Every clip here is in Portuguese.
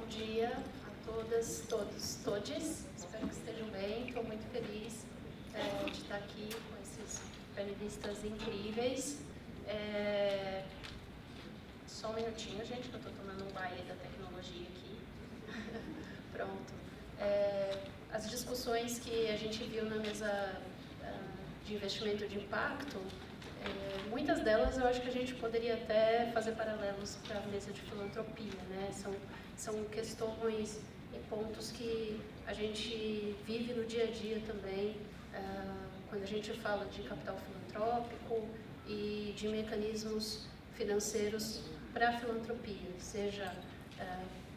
bom dia a todas, todos, todes. Espero que estejam bem. Estou muito feliz de estar aqui com esses panelistas incríveis. Só um minutinho, gente, que eu estou tomando um baile da tecnologia aqui. Pronto. As discussões que a gente viu na mesa de investimento de impacto, muitas delas eu acho que a gente poderia até fazer paralelos para a mesa de filantropia, né? São questões e pontos que a gente vive no dia a dia também, quando a gente fala de capital filantrópico e de mecanismos financeiros para a filantropia, seja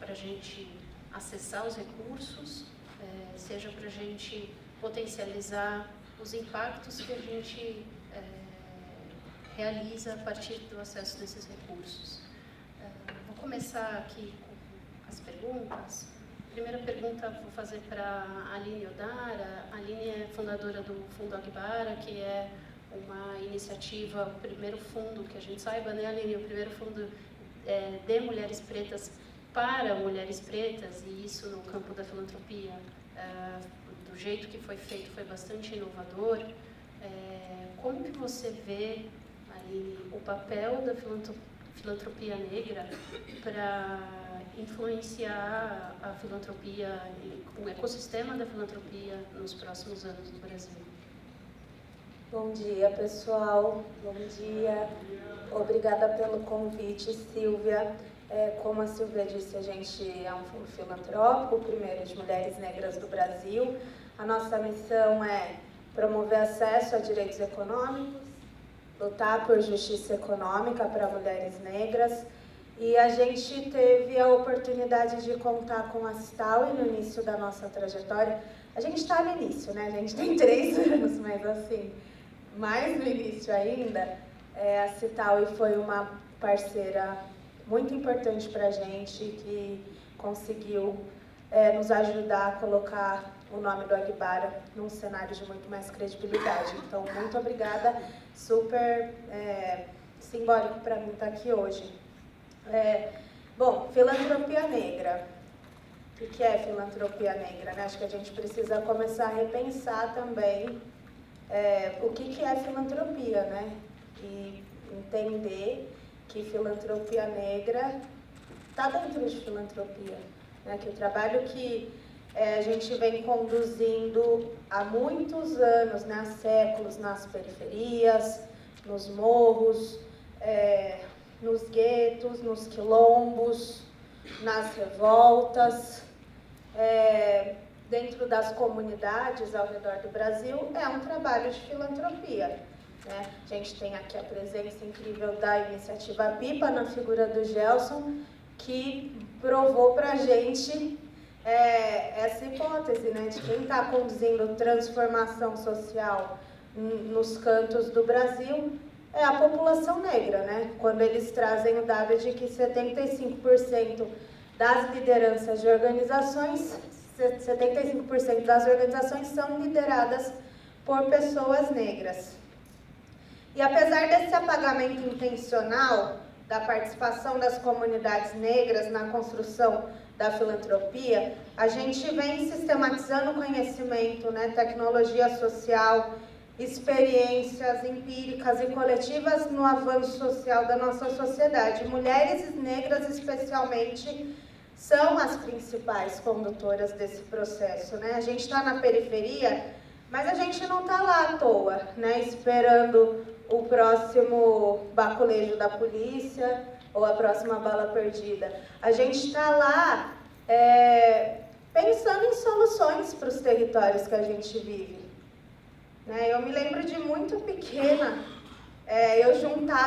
para a gente acessar os recursos, seja para a gente potencializar os impactos que a gente realiza a partir do acesso desses recursos. Vou começar aqui com as perguntas. A primeira pergunta vou fazer para a Aline Odara. A Aline é fundadora do Fundo Agbara, que é uma iniciativa, o primeiro fundo, que a gente saiba, né, Aline? O primeiro fundo de mulheres pretas para mulheres pretas, e isso no campo da filantropia, do jeito que foi feito, foi bastante inovador. Como que você vê, Aline, o papel da filantropia negra para influenciar a filantropia, o ecossistema da filantropia nos próximos anos no Brasil? Bom dia, pessoal. Bom dia. Obrigada pelo convite, Silvia. Como a Silvia disse, a gente é um fundo filantrópico, o primeiro de mulheres negras do Brasil. A nossa missão é promover acesso a direitos econômicos, lutar por justiça econômica para mulheres negras. E a gente teve a oportunidade de contar com a Cital no início da nossa trajetória. A gente está no início, né? A gente tem 3 anos, mas assim, mais no início ainda. A Cital foi uma parceira muito importante para a gente, que conseguiu nos ajudar a colocar o nome do Agbara num cenário de muito mais credibilidade. Então, muito obrigada, super simbólico para mim estar aqui hoje. Bom, filantropia negra. O que é filantropia negra, né? Acho que a gente precisa começar a repensar também o que é filantropia, né? E entender que filantropia negra está dentro de filantropia, né? Que o trabalho que a gente vem conduzindo há muitos anos, né? Há séculos, nas periferias, nos morros, nos guetos, nos quilombos, nas revoltas, dentro das comunidades ao redor do Brasil, é um trabalho de filantropia, né? A gente tem aqui a presença incrível da iniciativa Pipa, na figura do Gelson, que provou para a gente essa hipótese, né, de quem está conduzindo transformação social nos cantos do Brasil é a população negra, né? Quando eles trazem o dado de que 75% das lideranças de organizações, 75% das organizações são lideradas por pessoas negras. E apesar desse apagamento intencional da participação das comunidades negras na construção da filantropia, a gente vem sistematizando o conhecimento, né, tecnologia social, experiências empíricas e coletivas no avanço social da nossa sociedade. Mulheres negras, especialmente, são as principais condutoras desse processo, né? A gente está na periferia, mas a gente não está lá à toa, né, esperando o próximo baculejo da polícia ou a próxima bala perdida. A gente está lá pensando em soluções para os territórios que a gente vive. Né? Eu me lembro de muito pequena,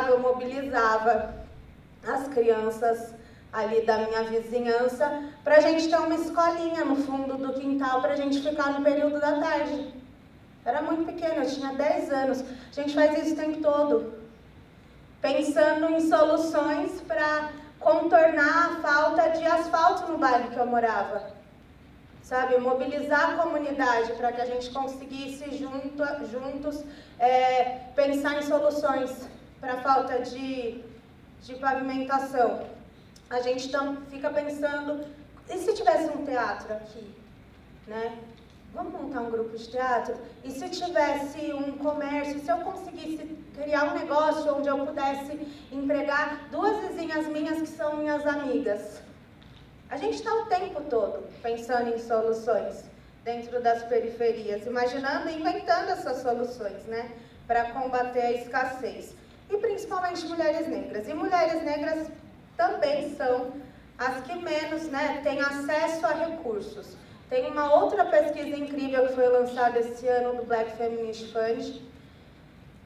eu mobilizava as crianças ali da minha vizinhança para a gente ter uma escolinha no fundo do quintal para a gente ficar no período da tarde. Era muito pequena, eu tinha 10 anos. A gente faz isso o tempo todo, pensando em soluções para contornar a falta de asfalto no bairro que eu morava. Sabe, mobilizar a comunidade para que a gente conseguisse juntos pensar em soluções para a falta de pavimentação. A gente fica pensando E se tivesse um teatro aqui, né? Vamos montar um grupo de teatro? E se tivesse um comércio, se eu conseguisse criar um negócio onde eu pudesse empregar 2 vizinhas minhas que são minhas amigas? A gente está o tempo todo pensando em soluções dentro das periferias, imaginando e inventando essas soluções, né? Para combater a escassez. E principalmente mulheres negras. E mulheres negras também são as que menos, né, têm acesso a recursos. Tem uma outra pesquisa incrível que foi lançada esse ano do Black Feminist Fund,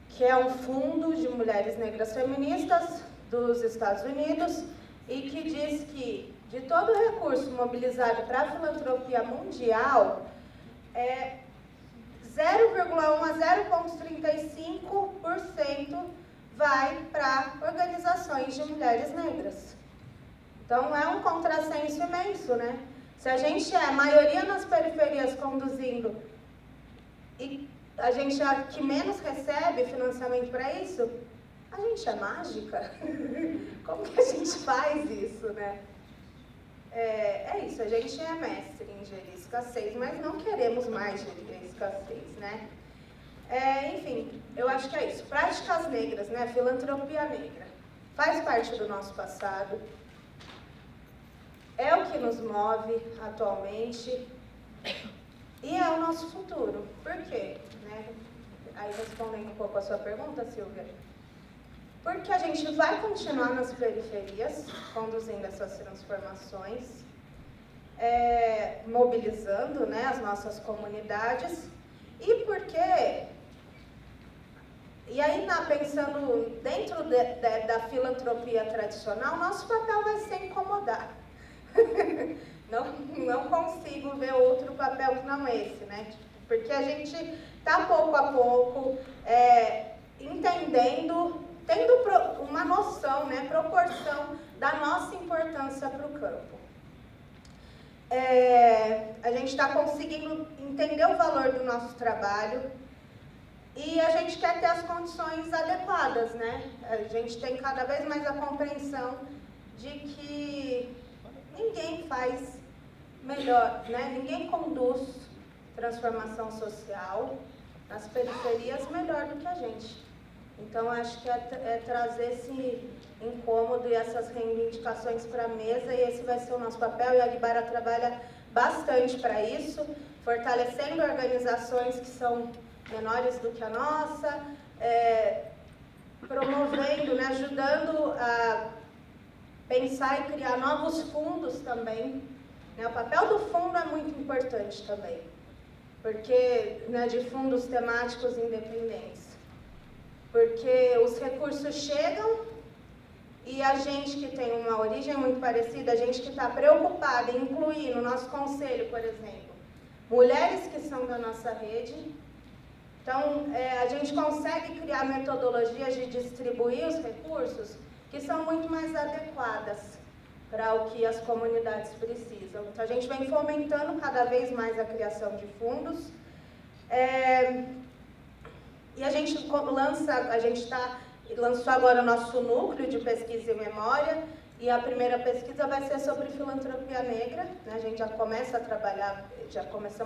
que é um fundo de mulheres negras feministas dos Estados Unidos, e que diz que de todo o recurso mobilizado para a filantropia mundial, 0,1 a 0,35% vai para organizações de mulheres negras. Então é um contrassenso imenso, né? Se a gente é a maioria nas periferias conduzindo e a gente é a que menos recebe financiamento para isso, a gente é mágica? Como que a gente faz isso, né? É isso, a gente é mestre em gerir escassez, mas não queremos mais gerir escassez, né? Enfim, eu acho que é isso. Práticas negras, né? Filantropia negra. Faz parte do nosso passado. É o que nos move atualmente e é o nosso futuro. Por quê? Né? Aí respondendo um pouco a sua pergunta, Silvia. Porque a gente vai continuar nas periferias, conduzindo essas transformações, mobilizando, né, as nossas comunidades, e porque... E aí, pensando dentro da filantropia tradicional, nosso papel vai ser incomodar. Não consigo ver outro papel que não esse, né? Porque a gente está pouco a pouco entendendo, tendo uma noção, né, proporção da nossa importância para o campo. A gente está conseguindo entender o valor do nosso trabalho e a gente quer ter as condições adequadas, né? A gente tem cada vez mais a compreensão de que ninguém faz melhor, né? Ninguém conduz transformação social nas periferias melhor do que a gente. Então, acho que é trazer esse incômodo e essas reivindicações para a mesa, e esse vai ser o nosso papel, e a Libara trabalha bastante para isso, fortalecendo organizações que são menores do que a nossa, promovendo, né, ajudando a pensar e criar novos fundos também. Né? O papel do fundo é muito importante também, porque, né, de fundos temáticos independentes. Porque os recursos chegam e a gente que tem uma origem muito parecida, a gente que está preocupada em incluir no nosso conselho, por exemplo, mulheres que são da nossa rede. Então, a gente consegue criar metodologias de distribuir os recursos que são muito mais adequadas para o que as comunidades precisam. Então, a gente vem fomentando cada vez mais a criação de fundos. E a gente lançou agora o nosso núcleo de pesquisa e memória, e a primeira pesquisa vai ser sobre filantropia negra, né? A gente já começamos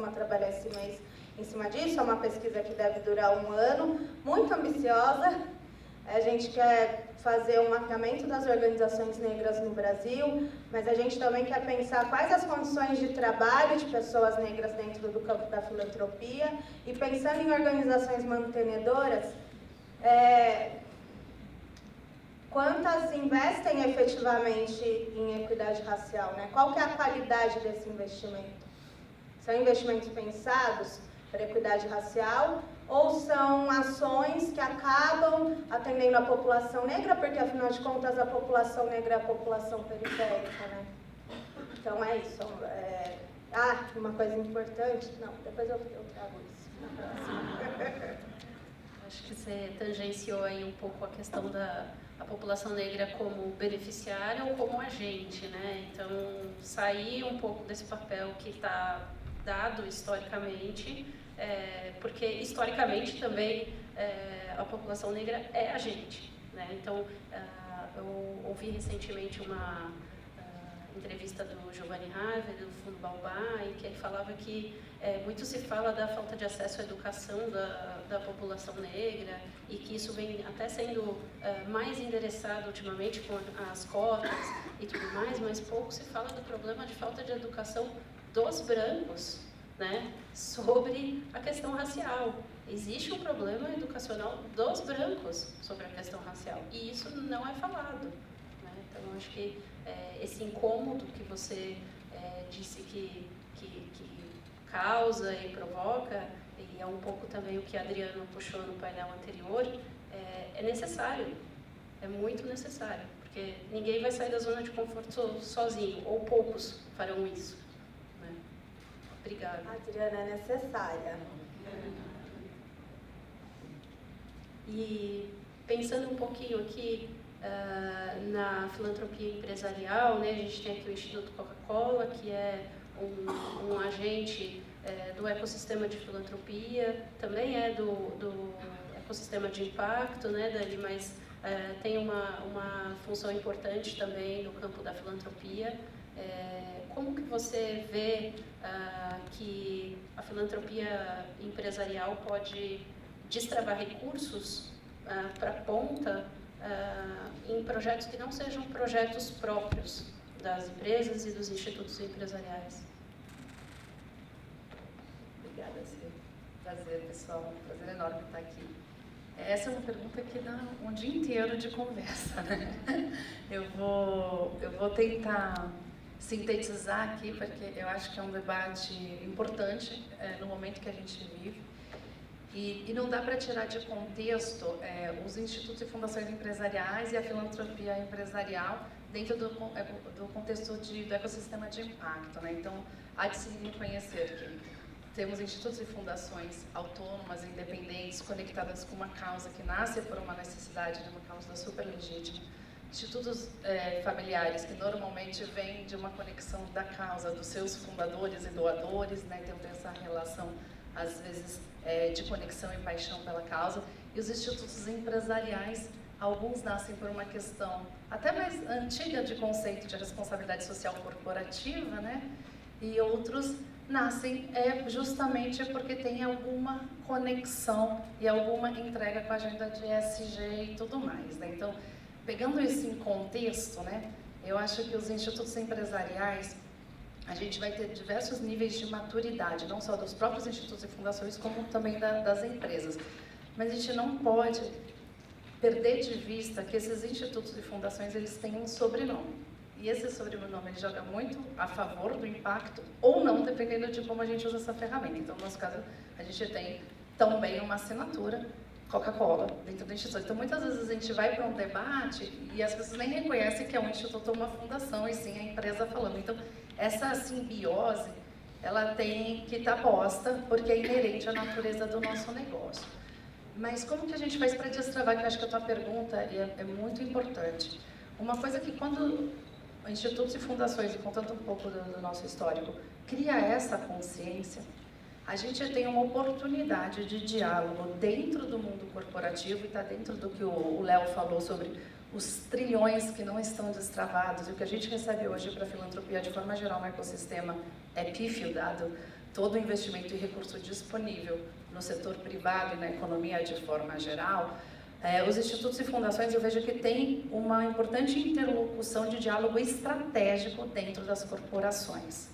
a trabalhar esse mês em cima disso, é uma pesquisa que deve durar 1 ano, muito ambiciosa. A gente quer fazer um mapeamento das organizações negras no Brasil, mas a gente também quer pensar quais as condições de trabalho de pessoas negras dentro do campo da filantropia, e pensando em organizações mantenedoras, quantas investem efetivamente em equidade racial, né? Qual que é a qualidade desse investimento? São investimentos pensados para equidade racial, ou são ações que acabam atendendo a população negra, porque afinal de contas a população negra é a população periférica, né? Então é isso. Uma coisa importante, não, depois eu trago isso na próxima. Acho que você tangenciou aí um pouco a questão da população negra como beneficiária ou como agente, né? Então, sair um pouco desse papel que está dado historicamente, porque historicamente também a população negra é agente, né? Então, eu ouvi recentemente uma entrevista do Giovanni Harvey, do Fundo Baobá, e que ele falava que muito se fala da falta de acesso à educação da população negra, e que isso vem até sendo mais endereçado ultimamente com as cotas e tudo mais, mas pouco se fala do problema de falta de educação dos brancos, né, sobre a questão racial. Existe um problema educacional dos brancos sobre a questão racial, e isso não é falado, né? Então, eu acho que esse incômodo que você disse que causa e provoca, e é um pouco também o que a Adriana puxou no painel anterior, é necessário, é muito necessário, porque ninguém vai sair da zona de conforto sozinho, ou poucos farão isso, né? Obrigada. A Adriana é necessária. E pensando um pouquinho aqui na filantropia empresarial, né, a gente tem aqui o Instituto Coca-Cola, que é um agente do ecossistema de filantropia, também é do ecossistema de impacto, né, dali, mas tem uma função importante também no campo da filantropia. Como que você vê que a filantropia empresarial pode destravar recursos para a ponta em projetos que não sejam projetos próprios das empresas e dos institutos empresariais? Obrigada, Silvia. Prazer, pessoal. Prazer enorme estar aqui. Essa é uma pergunta que dá um dia inteiro de conversa, né? Eu vou tentar sintetizar aqui, porque eu acho que é um debate importante no momento que a gente vive. E não dá para tirar de contexto os institutos e fundações empresariais e a filantropia empresarial dentro do contexto do ecossistema de impacto, né? Então, há de se reconhecer que temos institutos e fundações autônomas, independentes, conectadas com uma causa que nasce por uma necessidade de uma causa super legítima. Institutos familiares que normalmente vêm de uma conexão da causa dos seus fundadores e doadores, né? Então, tem essa relação, às vezes, de conexão e paixão pela causa. E os institutos empresariais, alguns nascem por uma questão até mais antiga de conceito de responsabilidade social corporativa, né? E outros nascem justamente porque tem alguma conexão e alguma entrega com a agenda de ESG e tudo mais, né? Então, pegando isso em contexto, né, eu acho que os institutos empresariais, a gente vai ter diversos níveis de maturidade, não só dos próprios institutos e fundações, como também das empresas. Mas a gente não pode perder de vista que esses institutos e fundações, eles têm um sobrenome. E esse sobrenome, ele joga muito a favor do impacto ou não, dependendo de como a gente usa essa ferramenta. Então, no nosso caso, a gente tem também uma assinatura Coca-Cola dentro do instituto. Então, muitas vezes a gente vai para um debate e as pessoas nem reconhecem que é um instituto ou uma fundação, e sim a empresa falando. Então, essa simbiose, ela tem que estar posta, porque é inerente à natureza do nosso negócio. Mas como que a gente faz para destravar, que eu acho que a tua pergunta é muito importante. Uma coisa que quando institutos e fundações, e contando um pouco do nosso histórico, cria essa consciência, a gente tem uma oportunidade de diálogo dentro do mundo corporativo, e está dentro do que o Léo falou sobre os trilhões que não estão destravados, e o que a gente recebe hoje para a filantropia de forma geral no ecossistema é pífio, dado todo o investimento e recurso disponível no setor privado e na economia de forma geral. Os institutos e fundações, eu vejo que tem uma importante interlocução de diálogo estratégico dentro das corporações.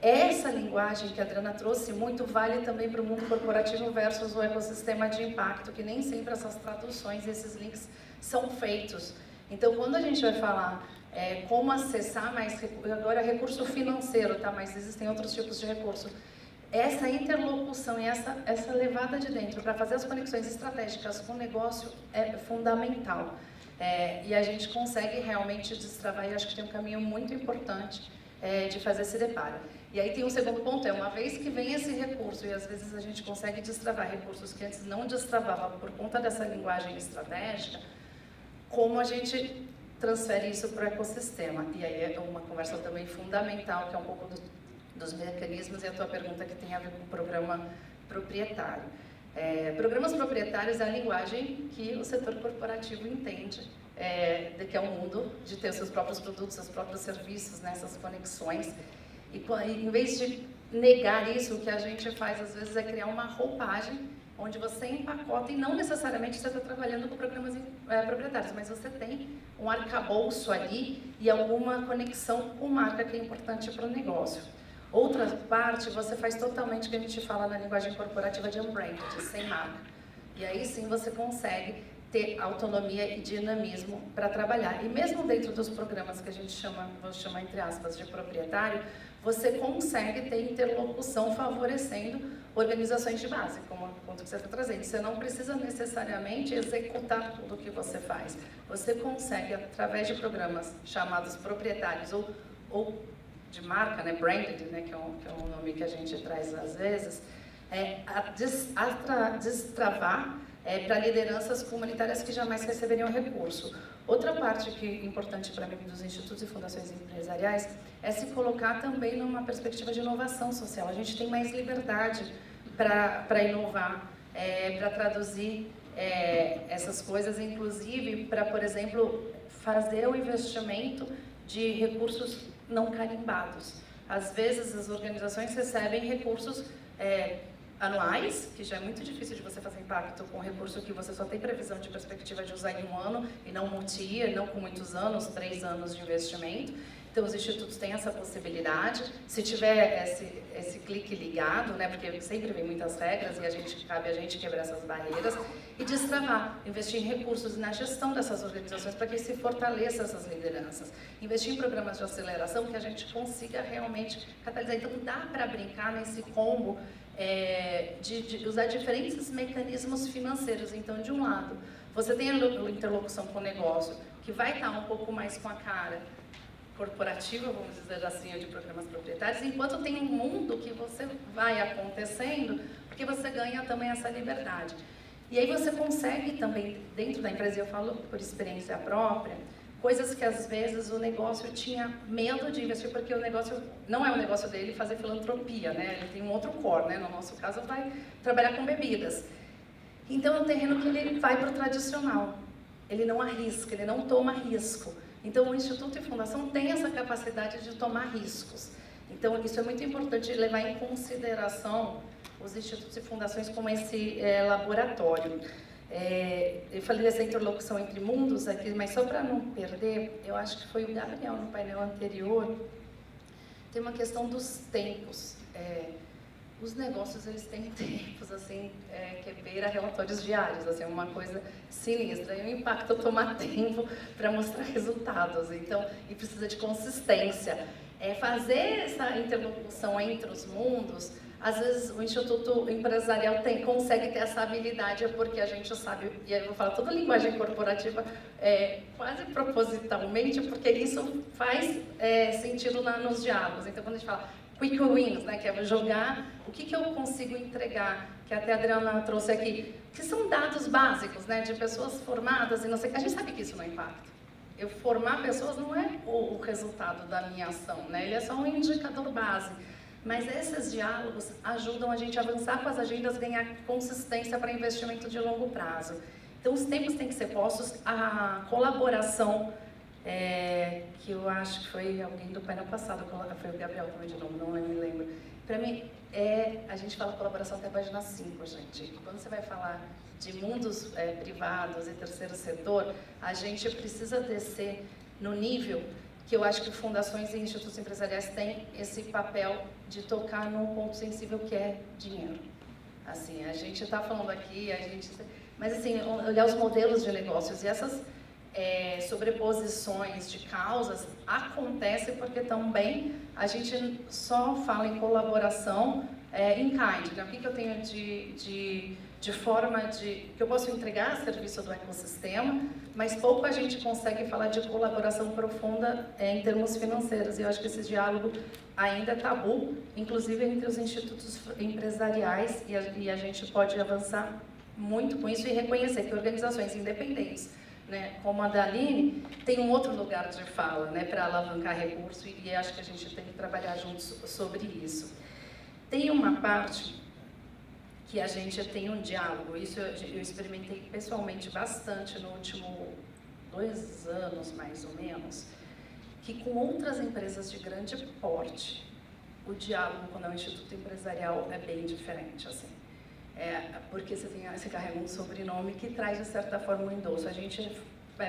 Essa linguagem que a Adriana trouxe muito vale também para o mundo corporativo versus o ecossistema de impacto, que nem sempre essas traduções, esses links são feitos. Então, quando a gente vai falar como acessar mais recurso, agora recurso financeiro, tá? Mas existem outros tipos de recurso. Essa interlocução e essa levada de dentro para fazer as conexões estratégicas com o negócio é fundamental. E a gente consegue realmente destravar, e acho que tem um caminho muito importante de fazer esse deparo. E aí tem um segundo ponto, uma vez que vem esse recurso, e às vezes a gente consegue destravar recursos que antes não destravava por conta dessa linguagem estratégica, como a gente transfere isso para o ecossistema. E aí é uma conversa também fundamental, que é um pouco dos mecanismos, e a tua pergunta que tem a ver com o programa proprietário. Programas proprietários é a linguagem que o setor corporativo entende, de que é o mundo de ter os seus próprios produtos, seus próprios serviços, né, essas conexões. E em vez de negar isso, o que a gente faz às vezes é criar uma roupagem onde você empacota, e não necessariamente você está trabalhando com programas proprietários, mas você tem um arcabouço ali e alguma conexão com marca que é importante para o negócio. Outra parte, você faz totalmente o que a gente fala na linguagem corporativa de unbranded, sem marca. E aí sim você consegue ter autonomia e dinamismo para trabalhar. E mesmo dentro dos programas que a gente chama, vou chamar entre aspas, de proprietário, você consegue ter interlocução favorecendo organizações de base, como o ponto que você está trazendo. Você não precisa necessariamente executar tudo o que você faz. Você consegue, através de programas chamados proprietários ou de marca, né, branded, né, que é um nome que a gente traz às vezes, destravar para lideranças comunitárias que jamais receberiam recurso. Outra parte que é importante para mim dos institutos e fundações empresariais é se colocar também numa perspectiva de inovação social. A gente tem mais liberdade para inovar, para traduzir essas coisas, inclusive para, por exemplo, fazer o investimento de recursos não carimbados. Às vezes as organizações recebem recursos anuais, que já é muito difícil de você fazer impacto com recurso que você só tem previsão de perspectiva de usar em um ano e não multi-year, não com muitos anos, 3 anos de investimento. Então, os institutos têm essa possibilidade. Se tiver esse clique ligado, né, porque sempre vem muitas regras e cabe a gente quebrar essas barreiras e destravar, investir em recursos na gestão dessas organizações para que se fortaleça essas lideranças. Investir em programas de aceleração que a gente consiga realmente catalisar. Então, dá para brincar nesse combo de usar diferentes mecanismos financeiros. Então, de um lado, você tem a interlocução com o negócio, que vai estar um pouco mais com a cara corporativa, vamos dizer assim, ou de programas proprietários, enquanto tem um mundo que você vai acontecendo, porque você ganha também essa liberdade. E aí você consegue também, dentro da empresa, eu falo por experiência própria, coisas que às vezes o negócio tinha medo de investir, porque o negócio não é o negócio dele fazer filantropia, né? Ele tem um outro core, né? No nosso caso, vai trabalhar com bebidas. Então é um terreno que ele vai para o tradicional. Ele não arrisca, ele não toma risco. Então o Instituto e Fundação tem essa capacidade de tomar riscos. Então isso é muito importante levar em consideração os institutos e fundações como esse laboratório. Eu falei dessa interlocução entre mundos aqui, mas só para não perder, eu acho que foi o Gabriel no painel anterior, tem uma questão dos tempos. Os negócios, eles têm tempos, assim, que beira relatórios diários, assim, é uma coisa sinistra. E o impacto é tomar tempo para mostrar resultados, então, e precisa de consistência. Fazer essa interlocução entre os mundos, às vezes o Instituto Empresarial consegue ter essa habilidade, porque a gente sabe, e eu vou falar toda a linguagem corporativa quase propositalmente, porque isso faz sentido nos diálogos. Então, quando a gente fala quick wins, né, que é jogar, o que eu consigo entregar, que até a Adriana trouxe aqui, que são dados básicos, né, de pessoas formadas e não sei, a gente sabe que isso não impacta. Eu formar pessoas não é o resultado da minha ação, né, ele é só um indicador base. Mas esses diálogos ajudam a gente a avançar com as agendas, ganhar consistência para investimento de longo prazo. Então, os tempos têm que ser postos, a colaboração, que eu acho que foi alguém do painel passado, foi o Gabriel também de novo, não me lembro. Para mim, a gente fala colaboração até a página 5, gente. Quando você vai falar de mundos privados e terceiro setor, a gente precisa descer no nível que eu acho que fundações e institutos empresariais têm esse papel de tocar num ponto sensível que é dinheiro. Assim, a gente está falando aqui, mas assim, olhar os modelos de negócios e essas sobreposições de causas acontecem porque também a gente só fala em colaboração in kind, né? O que eu tenho de forma que eu posso entregar serviço do ecossistema, mas pouco a gente consegue falar de colaboração profunda em termos financeiros. E eu acho que esse diálogo ainda é tabu, inclusive entre os institutos empresariais, e a gente pode avançar muito com isso e reconhecer que organizações independentes, né, como a da Aline, tem um outro lugar de fala, né, para alavancar recurso, e acho que a gente tem que trabalhar juntos sobre isso. Tem uma parte que a gente tem um diálogo. Isso eu experimentei pessoalmente bastante no último 2 anos, mais ou menos, que com outras empresas de grande porte, o diálogo quando é um instituto empresarial é bem diferente, assim. Porque você carrega um sobrenome que traz, de certa forma, um endosso. A gente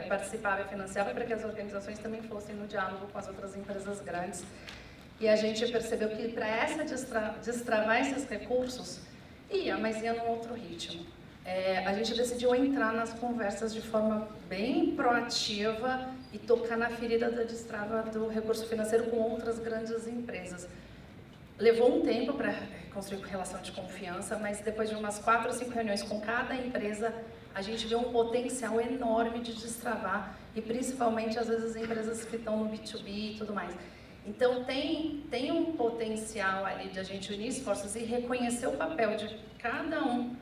participava e financiava para que as organizações também fossem no diálogo com as outras empresas grandes. E a gente percebeu que para destravar esses recursos, mas ia num outro ritmo. A gente decidiu entrar nas conversas de forma bem proativa e tocar na ferida da destrava do recurso financeiro com outras grandes empresas. Levou um tempo para construir relação de confiança, mas depois de umas 4 ou 5 reuniões com cada empresa, a gente vê um potencial enorme de destravar, e principalmente, às vezes, as empresas que estão no B2B e tudo mais. Então, tem um potencial ali de a gente unir esforços e reconhecer o papel de cada um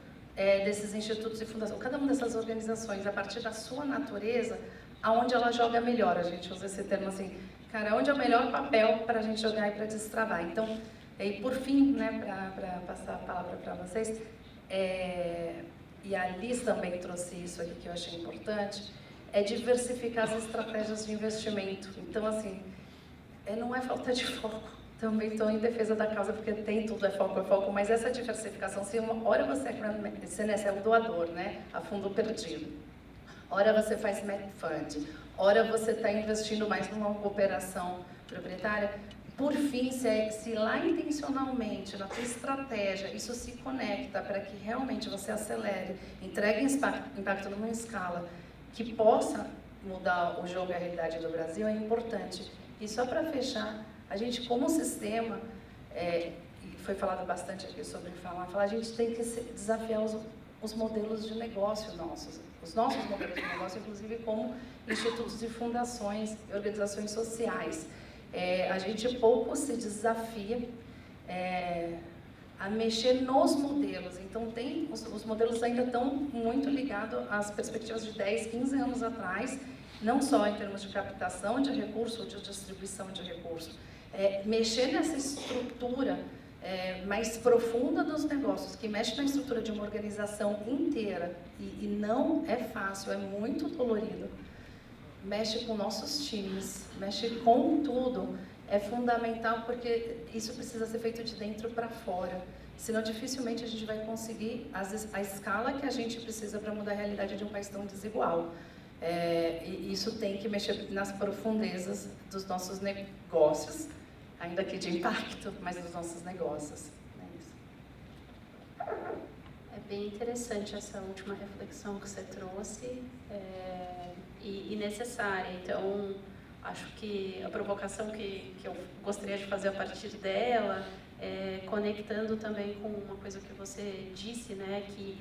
desses institutos e fundações, cada uma dessas organizações, a partir da sua natureza, aonde ela joga melhor. A gente usa esse termo assim, cara, onde é o melhor papel para a gente jogar e para destravar. Então, e por fim, né, para passar a palavra para vocês, e a Liz também trouxe isso aqui que eu achei importante, é diversificar as estratégias de investimento. Então, assim, não é falta de foco. Também estou em defesa da causa, porque tem tudo, é foco, mas essa diversificação, se uma hora você é um doador, né, a fundo perdido, hora você faz match fund, hora você está investindo mais numa cooperação proprietária, por fim, se lá intencionalmente, na tua estratégia, isso se conecta para que realmente você acelere, entregue impacto numa escala que possa mudar o jogo e a realidade do Brasil, é importante. E só para fechar, a gente como sistema, e foi falado bastante aqui sobre a gente tem que desafiar os modelos de negócio nossos, os nossos modelos de negócio, inclusive como institutos e fundações e organizações sociais. A gente pouco se desafia a mexer nos modelos. Então, os modelos ainda estão muito ligados às perspectivas de 10, 15 anos atrás, não só em termos de captação de recursos ou de distribuição de recursos. Mexer nessa estrutura mais profunda dos negócios, que mexe na estrutura de uma organização inteira, e não é fácil, é muito dolorido. Mexe com nossos times, mexe com tudo, é fundamental porque isso precisa ser feito de dentro para fora, senão dificilmente a gente vai conseguir a escala que a gente precisa para mudar a realidade de um país tão desigual. E isso tem que mexer nas profundezas dos nossos negócios, ainda que de impacto, mas dos nossos negócios. É bem interessante essa última reflexão que você trouxe. E necessária. Então, acho que a provocação que eu gostaria de fazer a partir dela, conectando também com uma coisa que você disse, né, que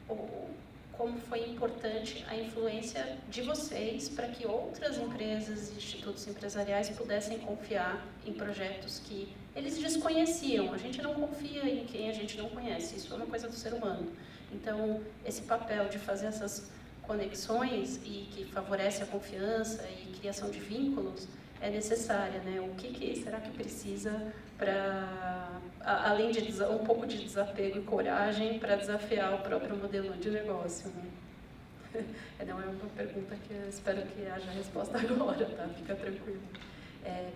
como foi importante a influência de vocês para que outras empresas e institutos empresariais pudessem confiar em projetos que eles desconheciam. A gente não confia em quem a gente não conhece, isso é uma coisa do ser humano. Então, esse papel de fazer essas conexões e que favorece a confiança e criação de vínculos é necessária, né? O que será que precisa para, além de um pouco de desapego e coragem, para desafiar o próprio modelo de negócio, né? Não é uma pergunta que eu espero que haja resposta agora, tá? Fica tranquilo.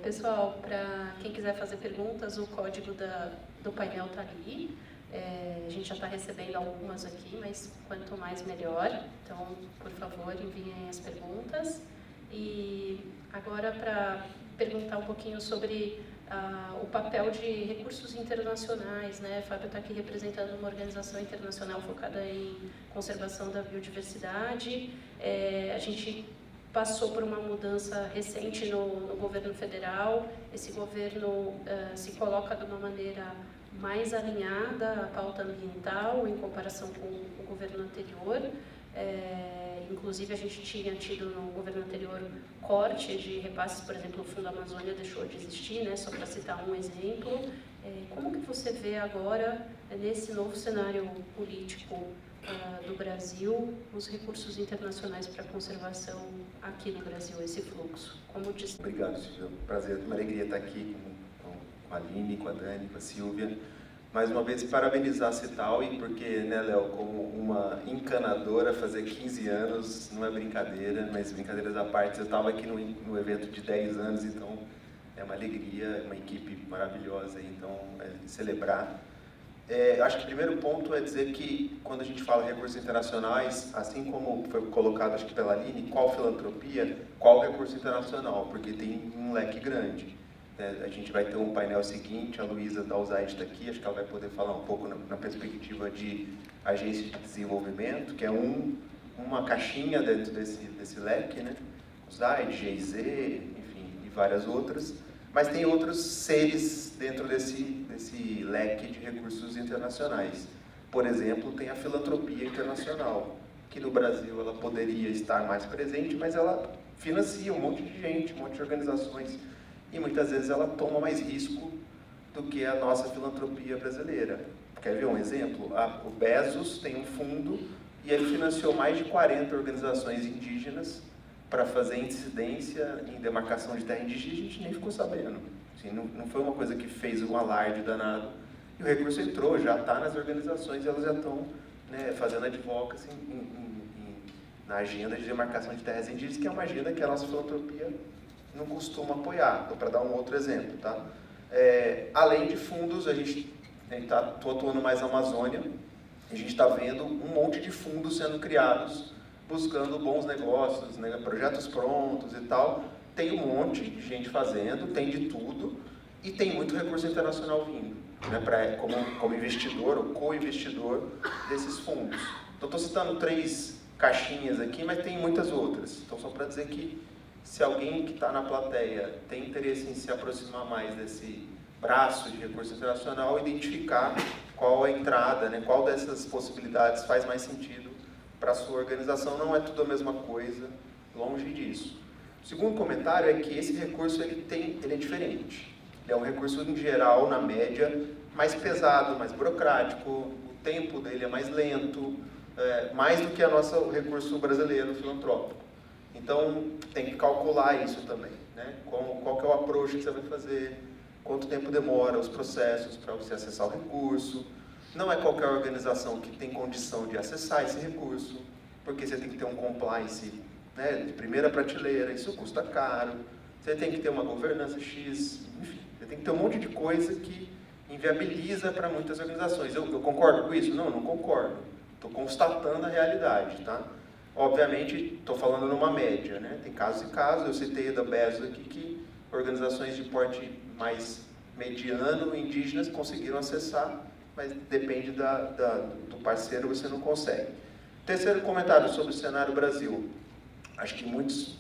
Pessoal, para quem quiser fazer perguntas, o código do painel está ali. A gente já está recebendo algumas aqui, mas quanto mais melhor. Então, por favor, enviem as perguntas. E agora, para perguntar um pouquinho sobre o papel de recursos internacionais, né? A Fábio está aqui representando uma organização internacional focada em conservação da biodiversidade. A gente passou por uma mudança recente no governo federal. Esse governo se coloca de uma maneira mais alinhada à pauta ambiental em comparação com o governo anterior. Inclusive, a gente tinha tido no governo anterior corte de repasses, por exemplo, o Fundo Amazônia deixou de existir, né? Só para citar um exemplo. Como que você vê agora, nesse novo cenário político do Brasil, os recursos internacionais para a conservação aqui no Brasil, esse fluxo? Como disse... Obrigado, Silvia. Prazer, uma alegria estar aqui com a Aline, com a Dani, com a Silvia, mais uma vez, parabenizar a Cital, e porque, né, Léo, como uma encanadora, fazer 15 anos não é brincadeira, mas brincadeiras à parte, eu estava aqui no evento de 10 anos, então é uma alegria, uma equipe maravilhosa, então celebrar. Acho que o primeiro ponto é dizer que, quando a gente fala em recursos internacionais, assim como foi colocado, acho que pela Aline, qual filantropia, qual recurso internacional, porque tem um leque grande. A gente vai ter um painel seguinte, a Luísa Dalzaide está aqui, acho que ela vai poder falar um pouco na perspectiva de agência de desenvolvimento, que é uma caixinha dentro desse leque, né? USAID, GIZ, enfim, e várias outras. Mas tem outros seres dentro desse leque de recursos internacionais. Por exemplo, tem a filantropia internacional, que no Brasil ela poderia estar mais presente, mas ela financia um monte de gente, um monte de organizações, e muitas vezes ela toma mais risco do que a nossa filantropia brasileira. Quer ver um exemplo? O Bezos tem um fundo e ele financiou mais de 40 organizações indígenas para fazer incidência em demarcação de terra indígena, e a gente nem ficou sabendo. Assim, não foi uma coisa que fez um alarde danado. E o recurso entrou, já está nas organizações e elas já estão, né, fazendo advocacy na agenda de demarcação de terras indígenas, que é uma agenda que a nossa filantropia não costuma apoiar. Então, para dar um outro exemplo, tá? Além de fundos, a gente está atuando mais na Amazônia, a gente está vendo um monte de fundos sendo criados, buscando bons negócios, né, projetos prontos e tal. Tem um monte de gente fazendo, tem de tudo, e tem muito recurso internacional vindo, né, como investidor ou co-investidor desses fundos. Então, estou citando 3 caixinhas aqui, mas tem muitas outras. Então, só para dizer que, se alguém que está na plateia tem interesse em se aproximar mais desse braço de recurso internacional, identificar qual a entrada, né, qual dessas possibilidades faz mais sentido para a sua organização. Não é tudo a mesma coisa, longe disso. O segundo comentário é que esse recurso ele é diferente. Ele é um recurso, em geral, na média, mais pesado, mais burocrático, o tempo dele é mais lento, mais do que o recurso brasileiro filantrópico. Então, tem que calcular isso também, né? Qual que é o approach que você vai fazer, quanto tempo demora os processos para você acessar o recurso. Não é qualquer organização que tem condição de acessar esse recurso, porque você tem que ter um compliance, né, de primeira prateleira, isso custa caro, você tem que ter uma governança X, enfim, você tem que ter um monte de coisa que inviabiliza para muitas organizações. Eu concordo com isso? Não concordo. Estou constatando a realidade, tá? Obviamente, estou falando numa média, né? Tem casos e casos, eu citei da Bezos aqui, que organizações de porte mais mediano, indígenas, conseguiram acessar, mas depende do parceiro, você não consegue. Terceiro comentário sobre o cenário Brasil. Acho que muitos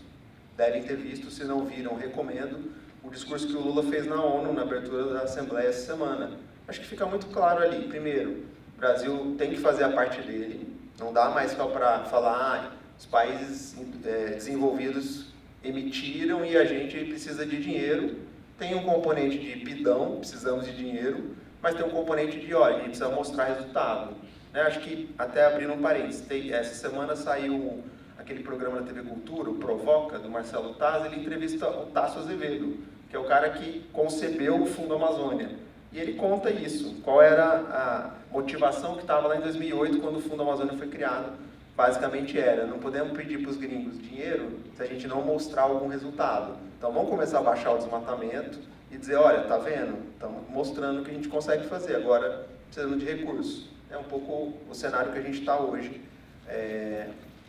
devem ter visto, se não viram, recomendo o discurso que o Lula fez na ONU, na abertura da Assembleia essa semana. Acho que fica muito claro ali. Primeiro, o Brasil tem que fazer a parte dele, não dá mais só para falar, os países desenvolvidos emitiram e a gente precisa de dinheiro. Tem um componente de pidão, precisamos de dinheiro, mas tem um componente de, a gente precisa mostrar resultado. Né? Acho que, até abrindo um parênteses, essa semana saiu aquele programa da TV Cultura, o Provoca, do Marcelo Taz, ele entrevista o Tasso Azevedo, que é o cara que concebeu o Fundo Amazônia. E ele conta isso, qual era a motivação que estava lá em 2008, quando o Fundo Amazônia foi criado. Basicamente não podemos pedir para os gringos dinheiro se a gente não mostrar algum resultado. Então vamos começar a baixar o desmatamento e dizer, olha, tá vendo? Estamos mostrando o que a gente consegue fazer, agora precisamos de recursos. É um pouco o cenário que a gente está hoje.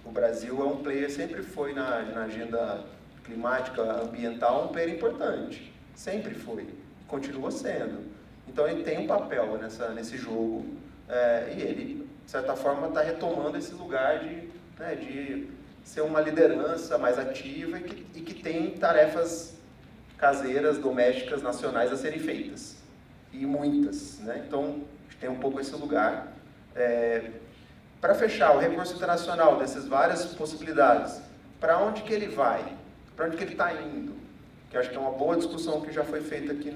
O Brasil é um player, sempre foi na agenda climática, ambiental, um player importante. Sempre foi, continua sendo. Então ele tem um papel nesse jogo, e ele, de certa forma, está retomando esse lugar de ser uma liderança mais ativa e que tem tarefas caseiras, domésticas, nacionais a serem feitas. E muitas, né? Então, tem um pouco esse lugar. Para fechar, o recurso internacional, dessas várias possibilidades, para onde que ele vai? Para onde que ele está indo? Que eu acho que é uma boa discussão que já foi feita aqui,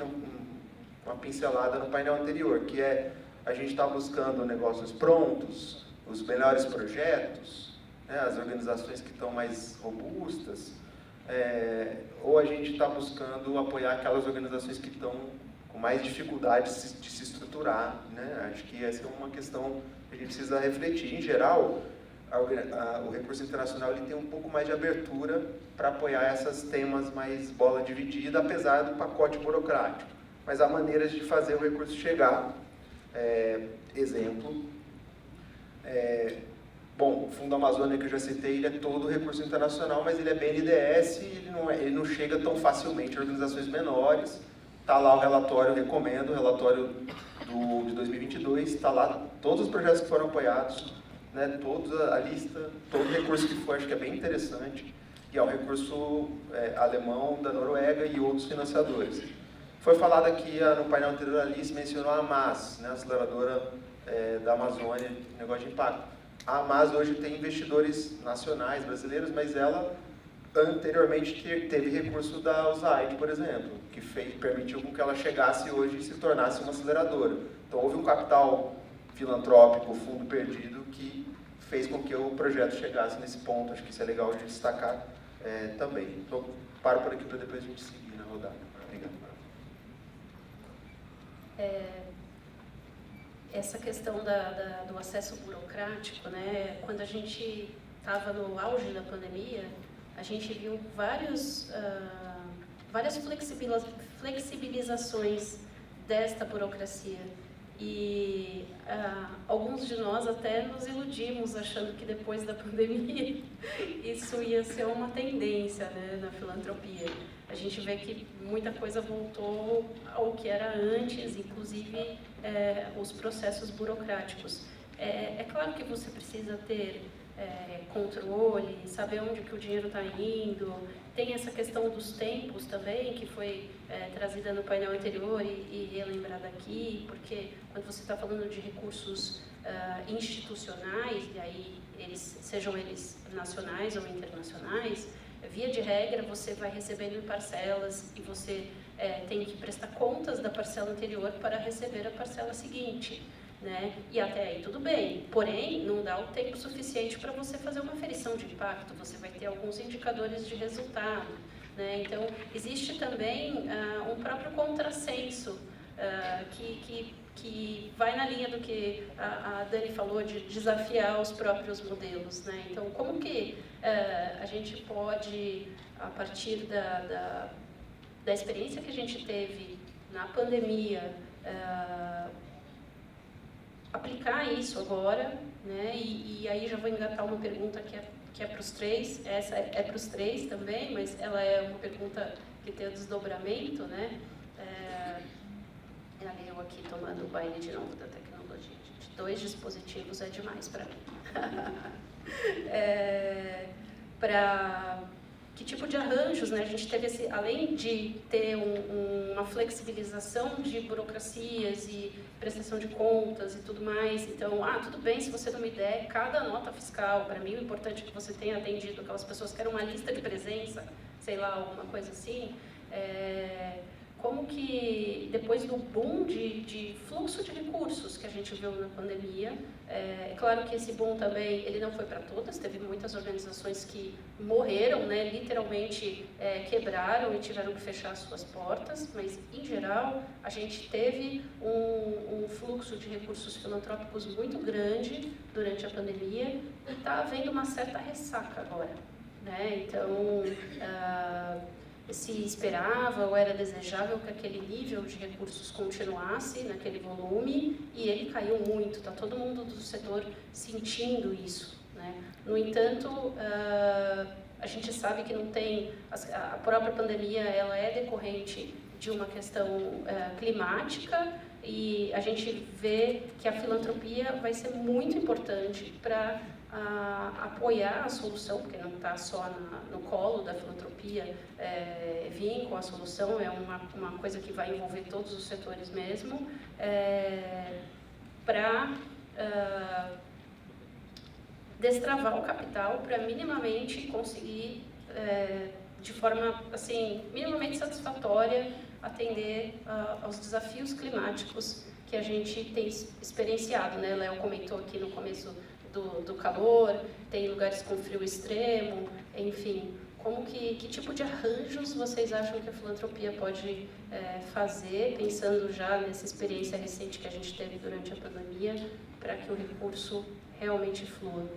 uma pincelada no painel anterior, que a gente está buscando negócios prontos, os melhores projetos, né, as organizações que estão mais robustas, ou a gente está buscando apoiar aquelas organizações que estão com mais dificuldade de se estruturar, né? Acho que essa é uma questão que a gente precisa refletir. Em geral, o recurso internacional ele tem um pouco mais de abertura para apoiar esses temas mais bola dividida, apesar do pacote burocrático. Mas há maneiras de fazer o recurso chegar. Exemplo, bom, o Fundo Amazônia que eu já citei, ele é todo recurso internacional, mas ele é BNDES e ele não chega tão facilmente a organizações menores. Está lá o relatório, eu recomendo, o relatório de 2022, está lá todos os projetos que foram apoiados, né, toda a lista, todo o recurso que foi, acho que é bem interessante, e é o recurso alemão, da Noruega e outros financiadores. Foi falado aqui no painel anterior, a Alice mencionou a AMAS, né, a aceleradora da Amazônia, negócio de impacto. A AMAS hoje tem investidores nacionais, brasileiros, mas ela anteriormente teve recurso da USAID, por exemplo, que permitiu com que ela chegasse hoje e se tornasse uma aceleradora. Então houve um capital filantrópico, fundo perdido, que fez com que o projeto chegasse nesse ponto. Acho que isso é legal de destacar também. Então, paro por aqui para depois a gente seguir na rodada. Obrigado. Essa questão do acesso burocrático, né? Quando a gente estava no auge da pandemia, a gente viu várias flexibilizações desta burocracia. E alguns de nós até nos iludimos achando que depois da pandemia isso ia ser uma tendência, né, na filantropia. A gente vê que muita coisa voltou ao que era antes, inclusive os processos burocráticos. É claro que você precisa ter controle, saber onde que o dinheiro está indo. Tem essa questão dos tempos também, que foi trazida no painel anterior e relembrada aqui, porque quando você está falando de recursos institucionais, e aí sejam eles nacionais ou internacionais, via de regra você vai recebendo em parcelas e você tem que prestar contas da parcela anterior para receber a parcela seguinte. Né? E até aí tudo bem, porém não dá o tempo suficiente para você fazer uma aferição de impacto, você vai ter alguns indicadores de resultado, né? Então existe também um próprio contrassenso que vai na linha do que a Dani falou, de desafiar os próprios modelos, né? Então como que a gente pode, a partir da experiência que a gente teve na pandemia, aplicar isso agora, né? E aí já vou engatar uma pergunta que é para os três, essa é para os três também, mas ela é uma pergunta que tem o desdobramento, né? Eu aqui tomando o baile de novo da tecnologia, gente. 2 dispositivos é demais para mim. Para que tipo de arranjos, né? A gente teve além de ter uma flexibilização de burocracias e prestação de contas e tudo mais, então, tudo bem se você não me der cada nota fiscal, para mim o importante é que você tenha atendido aquelas pessoas que eram uma lista de presença, sei lá, alguma coisa assim. Como que, depois do boom de fluxo de recursos que a gente viu na pandemia, é claro que esse boom também, ele não foi para todas, teve muitas organizações que morreram, né, literalmente quebraram e tiveram que fechar suas portas, mas, em geral, a gente teve um fluxo de recursos filantrópicos muito grande durante a pandemia e está havendo uma certa ressaca agora, né? Então, se esperava ou era desejável que aquele nível de recursos continuasse naquele volume e ele caiu muito, está todo mundo do setor sentindo isso, né? No entanto, a gente sabe que não tem, a própria pandemia ela é decorrente de uma questão climática e a gente vê que a filantropia vai ser muito importante para apoiar a solução, porque não está só no colo da filantropia vir com a solução, é uma coisa que vai envolver todos os setores mesmo, para destravar o capital para minimamente conseguir, de forma assim, minimamente satisfatória, atender aos desafios climáticos que a gente tem experienciado, né? Léo comentou aqui no começo do calor, tem lugares com frio extremo, enfim, que tipo de arranjos vocês acham que a filantropia pode fazer, pensando já nessa experiência recente que a gente teve durante a pandemia, para que o recurso realmente flua?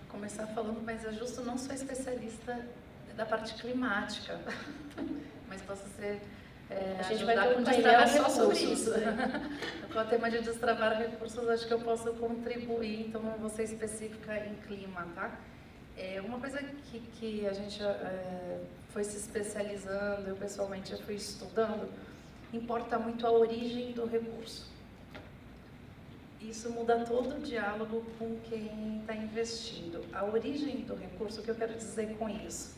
Começar falando, mas eu justo não sou especialista da parte climática, mas posso ser... a gente vai ter um destravar painel só sobre recursos. isso. Com o tema de destravar recursos, acho que eu posso contribuir, então não vou ser específica em clima, tá? Uma coisa que a gente foi se especializando, eu pessoalmente já fui estudando, importa muito a origem do recurso. Isso muda todo o diálogo com quem está investindo. A origem do recurso, o que eu quero dizer com isso?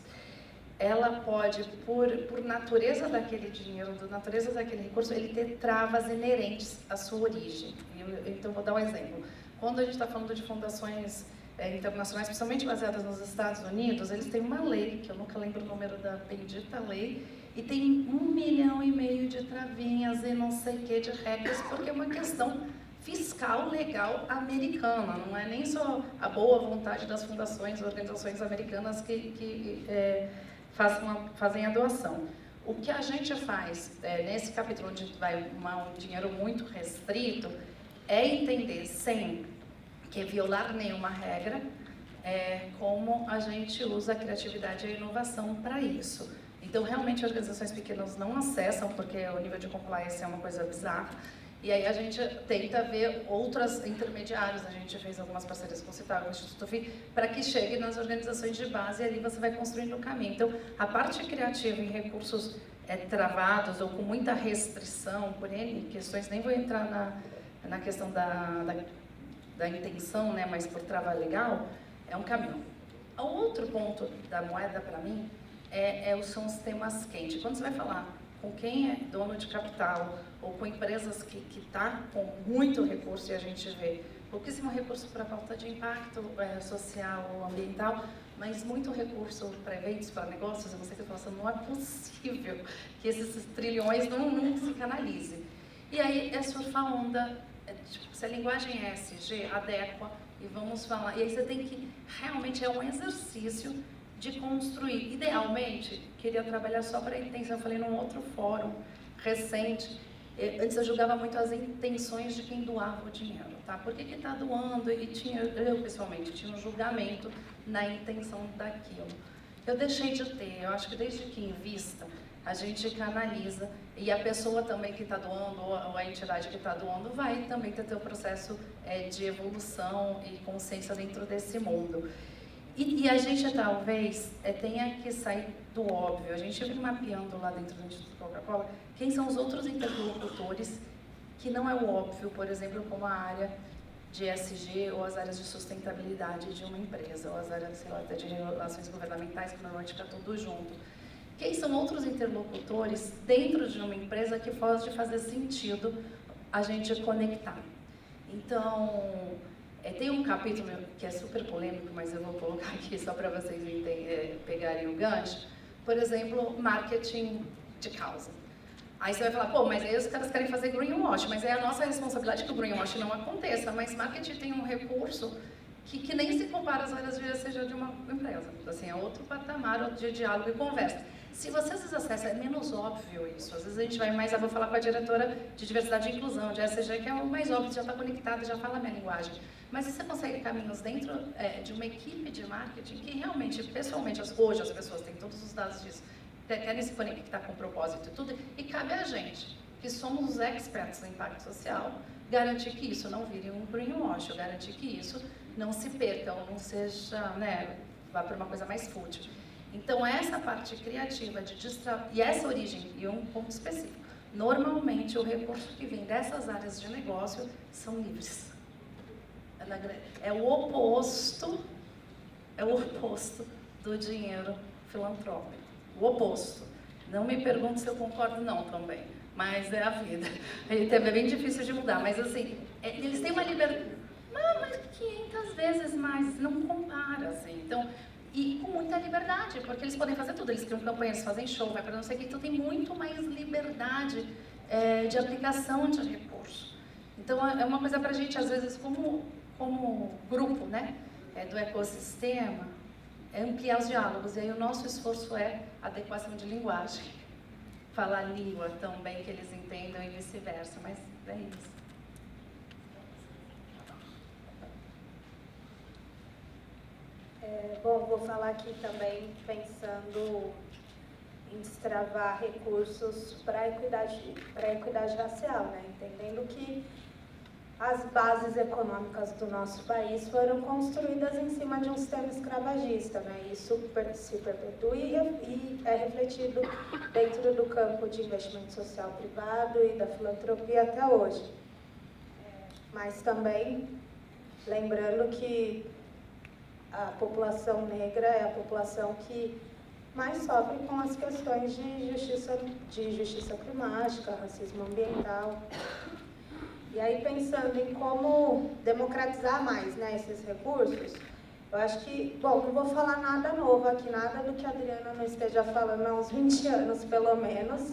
Ela pode, por natureza daquele dinheiro, da natureza daquele recurso, ele ter travas inerentes à sua origem. Então, vou dar um exemplo. Quando a gente está falando de fundações internacionais, principalmente baseadas nos Estados Unidos, eles têm uma lei, que eu nunca lembro o número da bendita lei, e tem 1,5 milhão de travinhas e não sei o que de regras, porque é uma questão fiscal legal americana, não é nem só a boa vontade das fundações, organizações americanas que fazem a doação. O que a gente faz nesse capítulo onde vai um dinheiro muito restrito é entender, sem que violar nenhuma regra, como a gente usa a criatividade e a inovação para isso. Então, realmente, organizações pequenas não acessam, porque o nível de compliance é uma coisa bizarra. E aí a gente tenta ver outros intermediários, a gente fez algumas parcerias com o CITAG, com o Instituto FI, para que chegue nas organizações de base e ali você vai construindo o caminho. Então, a parte criativa em recursos travados ou com muita restrição, por N questões, nem vou entrar na questão da intenção, né, mas por trava legal, é um caminho. O outro ponto da moeda, para mim, são os temas quentes. Quando você vai falar com quem é dono de capital ou com empresas que tá com muito recurso, e a gente vê pouquíssimo recurso para pauta de impacto social ou ambiental, mas muito recurso para eventos, para negócios, você que fala assim, não é possível que esses trilhões não se canalizem. E aí é surfar onda, se a linguagem é ESG, adequa, e vamos falar, e aí você tem que, realmente é um exercício de construir. Idealmente, queria trabalhar só para a intenção. Eu falei num outro fórum recente, antes eu julgava muito as intenções de quem doava o dinheiro, tá? Por que está doando? E eu pessoalmente tinha um julgamento na intenção daquilo. Eu deixei de ter, eu acho que desde que invista, a gente canaliza, e a pessoa também que está doando, ou a entidade que está doando, vai também ter o processo de evolução e consciência dentro desse mundo. E a gente talvez tenha que sair do óbvio. A gente vem mapeando lá dentro do Instituto Coca-Cola quem são os outros interlocutores que não é o óbvio, por exemplo, como a área de ESG ou as áreas de sustentabilidade de uma empresa, ou as áreas, sei lá, até de relações governamentais, que normalmente fica tudo junto. Quem são outros interlocutores dentro de uma empresa que pode fazer sentido a gente conectar? Então, tem um capítulo que é super polêmico, mas eu vou colocar aqui só para vocês pegarem o gancho. Por exemplo, marketing de causa. Aí você vai falar, pô, mas aí os caras querem fazer greenwash, mas é a nossa responsabilidade que o greenwash não aconteça. Mas marketing tem um recurso que nem se compara às áreas de ESG de uma empresa. Assim, é outro patamar de diálogo e conversa. Se vocês acessam, é menos óbvio isso. Às vezes a gente vai mais, eu vou falar com a diretora de diversidade e inclusão, de ESG, que é o mais óbvio, já está conectado, já fala a minha linguagem. Mas se você consegue caminhos dentro de uma equipe de marketing que realmente, pessoalmente, hoje as pessoas têm todos os dados disso, querem se conectar com o propósito e tudo, e cabe a gente, que somos os experts no impacto social, garantir que isso não vire um greenwash, garantir que isso não se perca ou não seja, né, vá para uma coisa mais fútil. Então, essa parte criativa e essa origem, e um ponto específico, normalmente o recurso que vem dessas áreas de negócio são livres. É o oposto do dinheiro filantrópico. O oposto. Não me pergunte se eu concordo não também, mas é a vida. É bem difícil de mudar, mas assim, eles têm uma liberdade, mas 500 vezes mais, não compara, assim. Então, e com muita liberdade, porque eles podem fazer tudo, eles criam campanhas, eles fazem show, vai para não sei o que, então tem muito mais liberdade de aplicação de recurso. Então, é uma coisa para a gente, às vezes, como grupo, né, do ecossistema, é ampliar os diálogos. E aí o nosso esforço é adequação de linguagem. Falar a língua tão bem que eles entendam e vice-versa, mas é isso. Bom, vou falar aqui também pensando em destravar recursos para a equidade racial, né? Entendendo que as bases econômicas do nosso país foram construídas em cima de um sistema escravagista, né? Isso se perpetua e é refletido dentro do campo de investimento social privado e da filantropia até hoje. Mas também lembrando que a população negra é a população que mais sofre com as questões de justiça climática, racismo ambiental. E aí, pensando em como democratizar mais, né, esses recursos, eu acho que, bom, não vou falar nada novo aqui, nada do que a Adriana não esteja falando há uns 20 anos, pelo menos.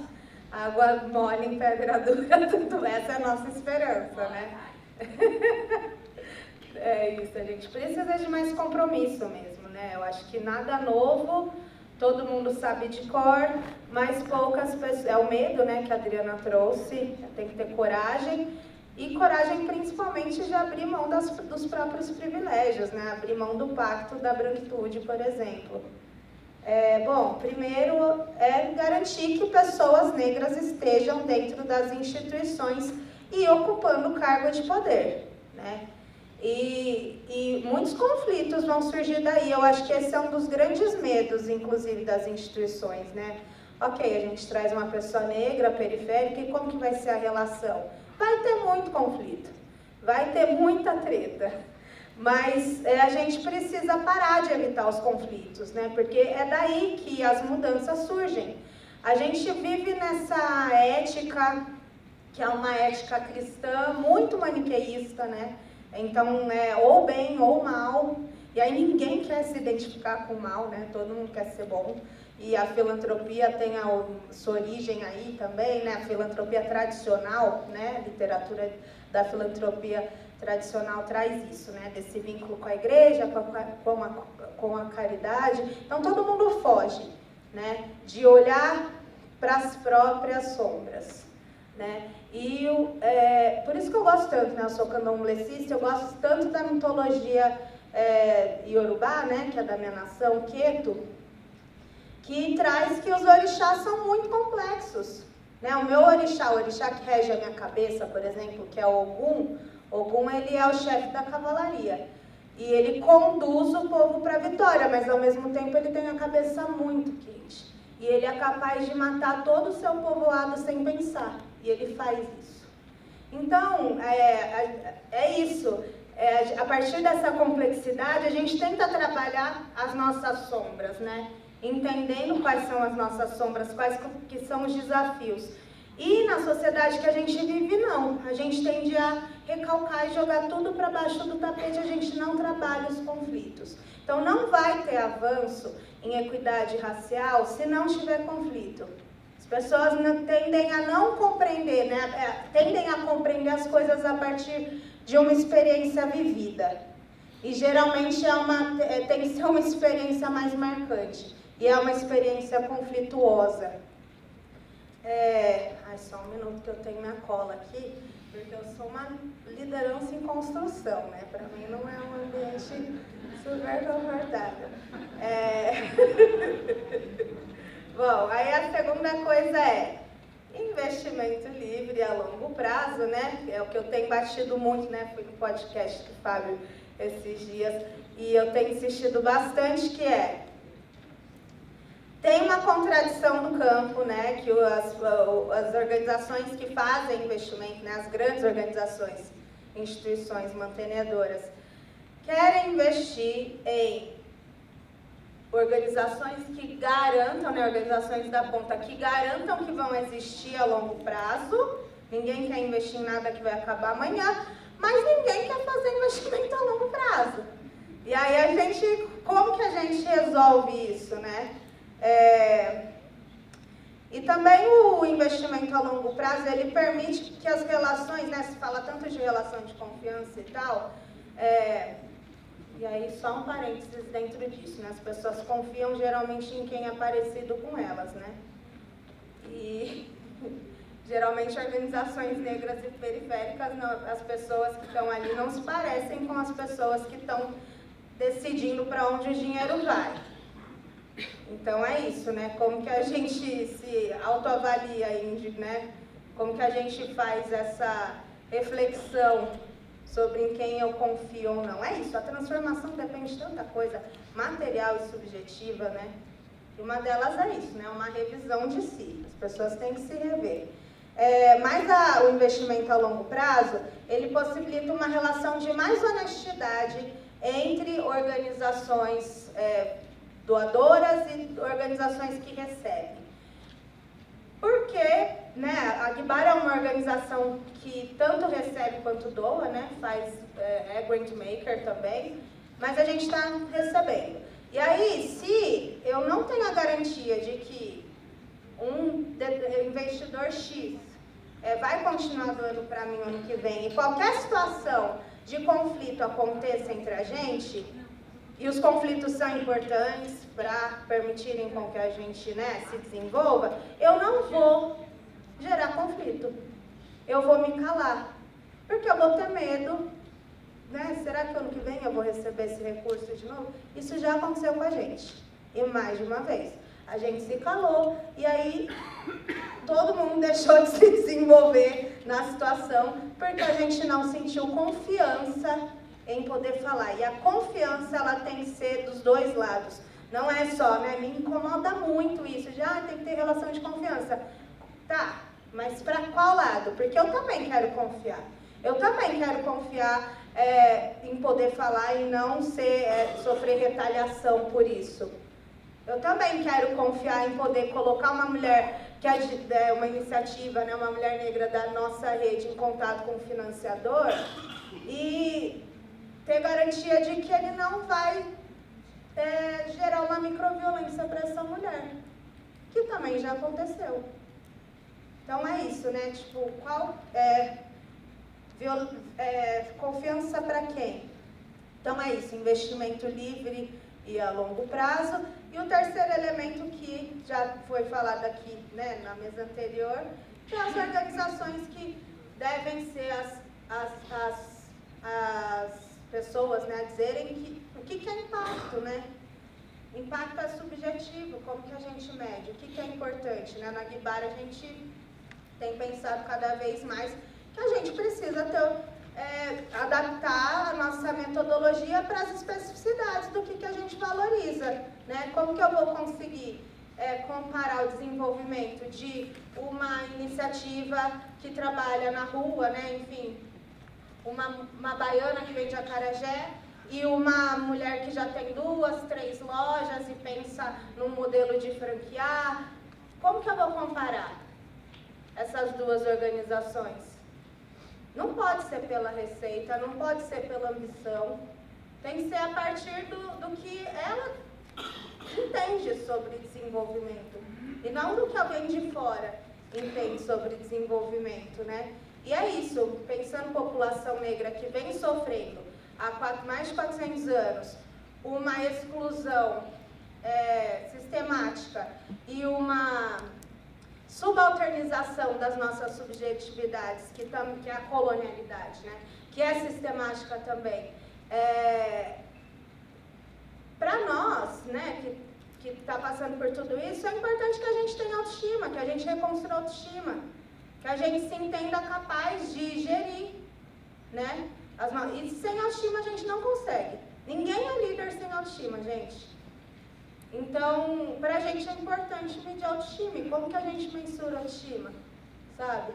Água mole em pedra dura, tudo essa é a nossa esperança, né? É isso, a gente precisa de mais compromisso mesmo, né? Eu acho que nada novo, todo mundo sabe de cor, mas poucas pessoas... É o medo, né, que a Adriana trouxe, tem que ter coragem. E coragem principalmente de abrir mão dos próprios privilégios, né? Abrir mão do pacto da branquitude, por exemplo. Bom, primeiro é garantir que pessoas negras estejam dentro das instituições e ocupando cargo de poder, né? E muitos conflitos vão surgir daí. Eu acho que esse é um dos grandes medos, inclusive, das instituições, né? Ok, a gente traz uma pessoa negra, periférica, e como que vai ser a relação? Vai ter muito conflito, vai ter muita treta, mas a gente precisa parar de evitar os conflitos, né? Porque é daí que as mudanças surgem. A gente vive nessa ética, que é uma ética cristã muito maniqueísta, né? Então, ou bem ou mal, e aí ninguém quer se identificar com o mal, né? Todo mundo quer ser bom. E a filantropia tem a sua origem aí também, né? A filantropia tradicional, né? A literatura da filantropia tradicional traz isso, né? Desse vínculo com a igreja, com a caridade. Então, todo mundo foge, né? De olhar para as próprias sombras, né? E por isso que eu gosto tanto, né? Eu sou candomblessista, eu gosto tanto da mitologia iorubá, né? Que é da minha nação, Queto, que traz que os orixás são muito complexos, né? O meu orixá, o orixá que rege a minha cabeça, por exemplo, que é o Ogum, ele é o chefe da cavalaria. E ele conduz o povo para a vitória, mas ao mesmo tempo ele tem a cabeça muito quente. E ele é capaz de matar todo o seu povoado sem pensar. E ele faz isso. Então, é isso. A partir dessa complexidade, a gente tenta trabalhar as nossas sombras, né? Entendendo quais são as nossas sombras, quais que são os desafios. E na sociedade que a gente vive, não. A gente tende a recalcar e jogar tudo para baixo do tapete, a gente não trabalha os conflitos. Então, não vai ter avanço em equidade racial se não tiver conflito. As pessoas tendem a não compreender, né? Tendem a compreender as coisas a partir de uma experiência vivida. E geralmente tem que ser uma experiência mais marcante. E é uma experiência conflituosa. Só um minuto que eu tenho minha cola aqui, porque eu sou uma liderança em construção, né? Para mim não é um ambiente super confortável. Bom, aí a segunda coisa é investimento livre a longo prazo, né? É o que eu tenho batido muito, né? Fui no podcast do Fábio esses dias e eu tenho insistido bastante que tem uma contradição no campo, né, que as organizações que fazem investimento, né, as grandes organizações, instituições mantenedoras, querem investir em organizações que garantam, né, organizações da ponta, que garantam que vão existir a longo prazo. Ninguém quer investir em nada que vai acabar amanhã, mas ninguém quer fazer investimento a longo prazo. E aí como que a gente resolve isso, né? E também o investimento a longo prazo, ele permite que as relações, né, se fala tanto de relação de confiança e tal, e aí só um parênteses dentro disso, né, as pessoas confiam geralmente em quem é parecido com elas, né, e geralmente organizações negras e periféricas, as pessoas que estão ali não se parecem com as pessoas que estão decidindo para onde o dinheiro vai. Então é isso, né? Como que a gente se autoavalia, né? Como que a gente faz essa reflexão sobre em quem eu confio ou não. É isso, a transformação depende de tanta coisa material e subjetiva, né? E uma delas é isso, né? Uma revisão de si. As pessoas têm que se rever. Mas o investimento a longo prazo, ele possibilita uma relação de mais honestidade entre organizações doadoras e organizações que recebem. Porque, né, a Guibara é uma organização que tanto recebe quanto doa, né, é grant maker também, mas a gente está recebendo. E aí, se eu não tenho a garantia de que um investidor X vai continuar doando para mim ano que vem, e qualquer situação de conflito aconteça entre a gente, e os conflitos são importantes para permitirem com que a gente, né, se desenvolva, eu não vou gerar conflito. Eu vou me calar, porque eu vou ter medo, né? Será que ano que vem eu vou receber esse recurso de novo? Isso já aconteceu com a gente, e mais de uma vez. A gente se calou, e aí todo mundo deixou de se desenvolver na situação, porque a gente não sentiu confiança em poder falar. E a confiança, ela tem que ser dos dois lados. Não é só, né? Me incomoda muito isso. Já tem que ter relação de confiança. Tá, mas para qual lado? Porque eu também quero confiar. Eu também quero confiar em poder falar e não sofrer retaliação por isso. Eu também quero confiar em poder colocar uma mulher, que é uma iniciativa, né, uma mulher negra da nossa rede em contato com o financiador e ter garantia de que ele não vai gerar uma microviolência para essa mulher, que também já aconteceu. Então é isso, né? Tipo, confiança para quem? Então é isso, investimento livre e a longo prazo. E o terceiro elemento que já foi falado aqui, né, na mesa anterior, que é as organizações que devem ser as pessoas, né, dizerem o que é impacto, né? Impacto é subjetivo, como que a gente mede, o que é importante, né? Na Guibara a gente tem pensado cada vez mais que a gente precisa adaptar a nossa metodologia para as especificidades do que a gente valoriza, né? Como que eu vou conseguir comparar o desenvolvimento de uma iniciativa que trabalha na rua, né? Enfim, uma baiana que vende acarajé e uma mulher que já tem 2, 3 lojas e pensa num modelo de franquear. Como que eu vou comparar essas duas organizações? Não pode ser pela receita, não pode ser pela ambição. Tem que ser a partir do que ela entende sobre desenvolvimento. E não do que alguém de fora entende sobre desenvolvimento, né? E é isso, pensando em população negra que vem sofrendo há mais de 400 anos uma exclusão sistemática e uma subalternização das nossas subjetividades, que é a colonialidade, né? Que é sistemática também. Para nós, né, que está passando por tudo isso, é importante que a gente tenha autoestima, que a gente reconstrua a autoestima, que a gente se entenda capaz de gerir, né? E sem autoestima a gente não consegue. Ninguém é líder sem autoestima, gente. Então, para a gente é importante medir autoestima. E como que a gente mensura a autoestima, sabe?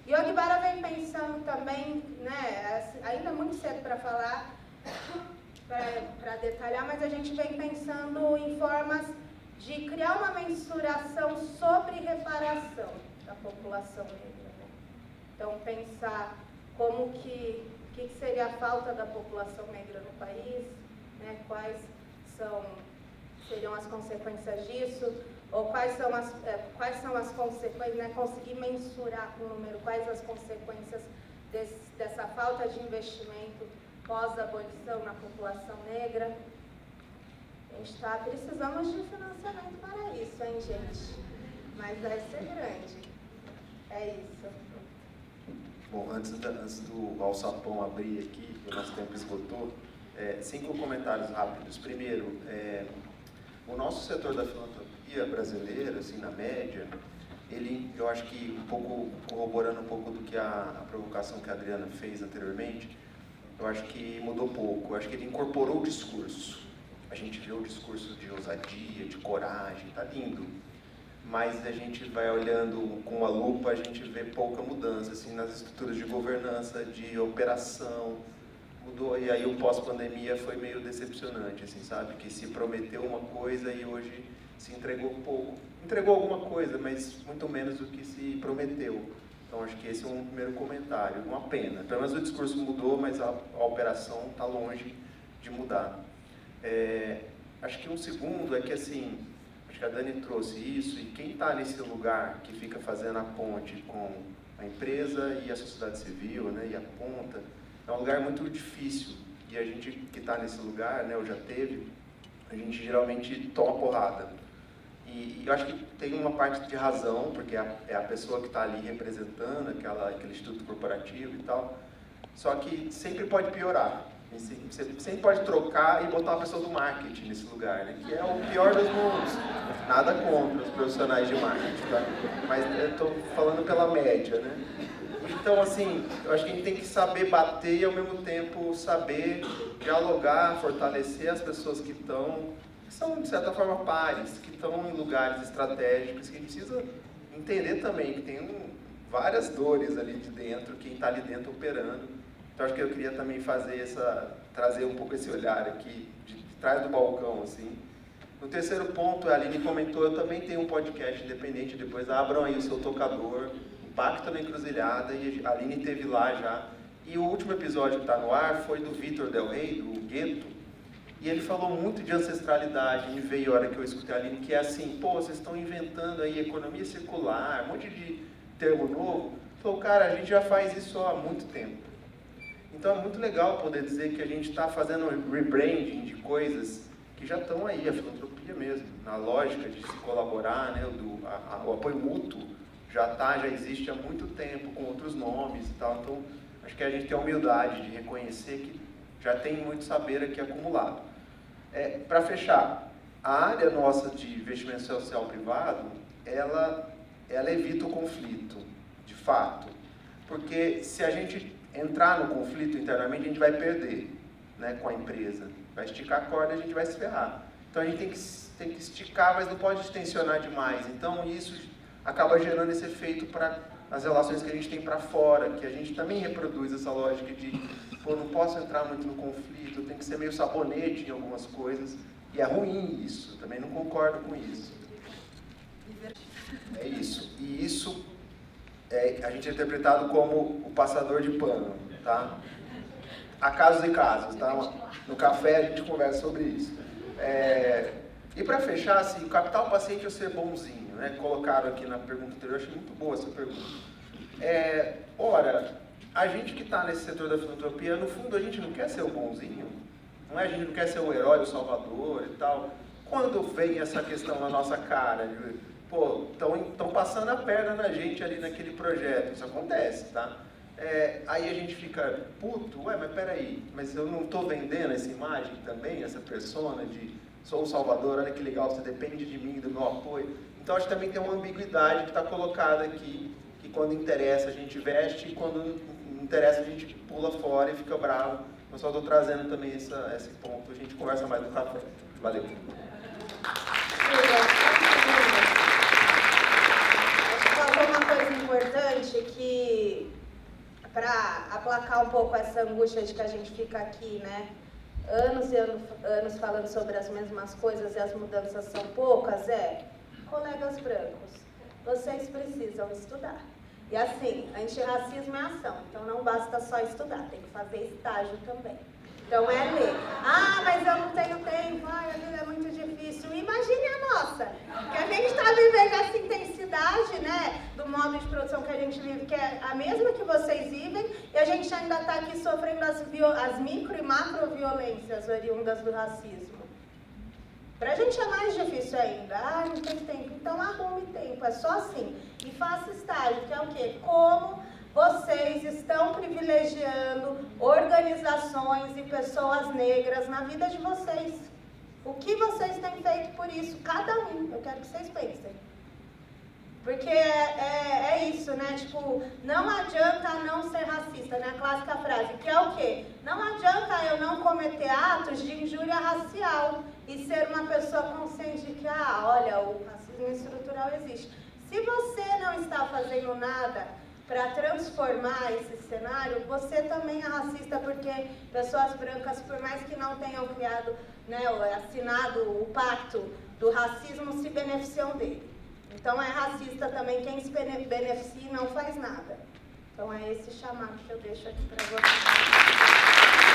E o Guibara vem pensando também, né, ainda é muito cedo para falar, para detalhar, mas a gente vem pensando em formas de criar uma mensuração sobre reparação da população negra, né? Então, pensar como que seria a falta da população negra no país, né? Quais seriam as consequências disso, Ou quais são as consequências, né? Conseguir mensurar com o número quais as consequências dessa falta de investimento pós-abolição na população negra. A gente precisamos de financiamento para isso, hein, gente? Mas vai ser grande. É isso. Bom, antes do alçapão abrir aqui, que o nosso tempo esgotou, 5 comentários rápidos. Primeiro, o nosso setor da filantropia brasileira, assim, na média, eu acho que um pouco corroborando um pouco do que a provocação que a Adriana fez anteriormente, eu acho que mudou pouco. Eu acho que ele incorporou o discurso. A gente vê o discurso de ousadia, de coragem, tá lindo. Mas a gente vai olhando com a lupa, a gente vê pouca mudança, assim, nas estruturas de governança, de operação. Mudou, e aí o pós-pandemia foi meio decepcionante, assim, sabe? Que se prometeu uma coisa e hoje se entregou pouco. Entregou alguma coisa, mas muito menos do que se prometeu. Então, acho que esse é um primeiro comentário. Uma pena. Pelo menos o discurso mudou, mas a operação está longe de mudar. Acho que um segundo é que, assim, acho que a Dani trouxe isso, e quem está nesse lugar que fica fazendo a ponte com a empresa e a sociedade civil, né, e a ponta, é um lugar muito difícil. E a gente que está nesse lugar, né, ou já teve, a gente geralmente toma porrada. E eu acho que tem uma parte de razão, porque é a pessoa que está ali representando aquele instituto corporativo e tal. Só que sempre pode piorar. Você sempre pode trocar e botar uma pessoa do marketing nesse lugar, né? Que é o pior dos mundos. Nada contra os profissionais de marketing, tá? Mas eu estou falando pela média, né? Então, assim, eu acho que a gente tem que saber bater e, ao mesmo tempo, saber dialogar, fortalecer as pessoas que são, de certa forma, pares, que estão em lugares estratégicos, que a gente precisa entender também que tem várias dores ali de dentro, quem está ali dentro operando. Então, acho que eu queria também trazer um pouco esse olhar aqui, de trás do balcão, assim. No terceiro ponto, a Aline comentou, eu também tenho um podcast independente, depois abram aí o seu tocador, Impacto na Encruzilhada, e a Aline esteve lá já. E o último episódio que está no ar foi do Vitor Del Rey, do Gueto, e ele falou muito de ancestralidade, me veio a hora que eu escutei a Aline, que é assim, pô, vocês estão inventando aí economia circular, um monte de termo novo. Falou, cara, a gente já faz isso há muito tempo. Então é muito legal poder dizer que a gente está fazendo um rebranding de coisas que já estão aí, a filantropia mesmo, na lógica de se colaborar, né, o apoio mútuo já existe há muito tempo, com outros nomes e tal. Então, acho que a gente tem a humildade de reconhecer que já tem muito saber aqui acumulado. Para fechar, a área nossa de investimento social privado, ela evita o conflito, de fato. Porque se a gente entrar no conflito internamente, a gente vai perder, né, com a empresa. Vai esticar a corda e a gente vai se ferrar. Então a gente tem que esticar, mas não pode tensionar demais. Então isso acaba gerando esse efeito para as relações que a gente tem para fora, que a gente também reproduz essa lógica de, pô, não posso entrar muito no conflito, tem que ser meio sabonete em algumas coisas. E é ruim isso, também não concordo com isso. É isso. E isso a gente é interpretado como o passador de pano, tá? Há casos e casos, tá? No café a gente conversa sobre isso. E para fechar, assim, o capital paciente é ser bonzinho, né? Colocaram aqui na pergunta anterior, eu achei muito boa essa pergunta. Ora, a gente que está nesse setor da filantropia, no fundo a gente não quer ser o bonzinho, não é? A gente não quer ser o herói, o salvador e tal. Quando vem essa questão na nossa cara, de, pô, estão passando a perna na gente ali naquele projeto, isso acontece, tá? Aí a gente fica, puto, mas peraí, mas eu não estou vendendo essa imagem também, essa persona de sou o salvador, olha que legal, você depende de mim, do meu apoio. Então acho que também tem uma ambiguidade que está colocada aqui, que quando interessa a gente veste e quando não interessa a gente pula fora e fica bravo. Eu só estou trazendo também esse ponto, a gente conversa mais no café. Valeu. Faltou uma coisa importante que, para aplacar um pouco essa angústia de que a gente fica aqui, né, anos e anos falando sobre as mesmas coisas e as mudanças são poucas, colegas brancos, vocês precisam estudar. E assim, antirracismo é ação, então não basta só estudar, tem que fazer estágio também. Então é ler. Ah, mas eu não tenho tempo, a vida é muito difícil. Imagine a nossa, que a gente está vivendo essa intensidade, né, do modo de produção que a gente vive, que é a mesma que vocês vivem, e a gente ainda está aqui sofrendo as micro e macro violências oriundas do racismo. Pra gente é mais difícil ainda. Ah, não tem tempo. Então arrume tempo, é só assim. E faça estágio, que é o quê? Como vocês estão privilegiando organizações e pessoas negras na vida de vocês. O que vocês têm feito por isso? Cada um. Eu quero que vocês pensem. Porque é isso, né? Tipo, não adianta não ser racista, né? A clássica frase, que é o quê? Não adianta eu não cometer atos de injúria racial e ser uma pessoa consciente de que, olha, o racismo estrutural existe. Se você não está fazendo nada para transformar esse cenário, você também é racista, porque pessoas brancas, por mais que não tenham criado, né, assinado o pacto do racismo, se beneficiam dele. Então é racista também quem se beneficia e não faz nada. Então é esse chamado que eu deixo aqui para vocês.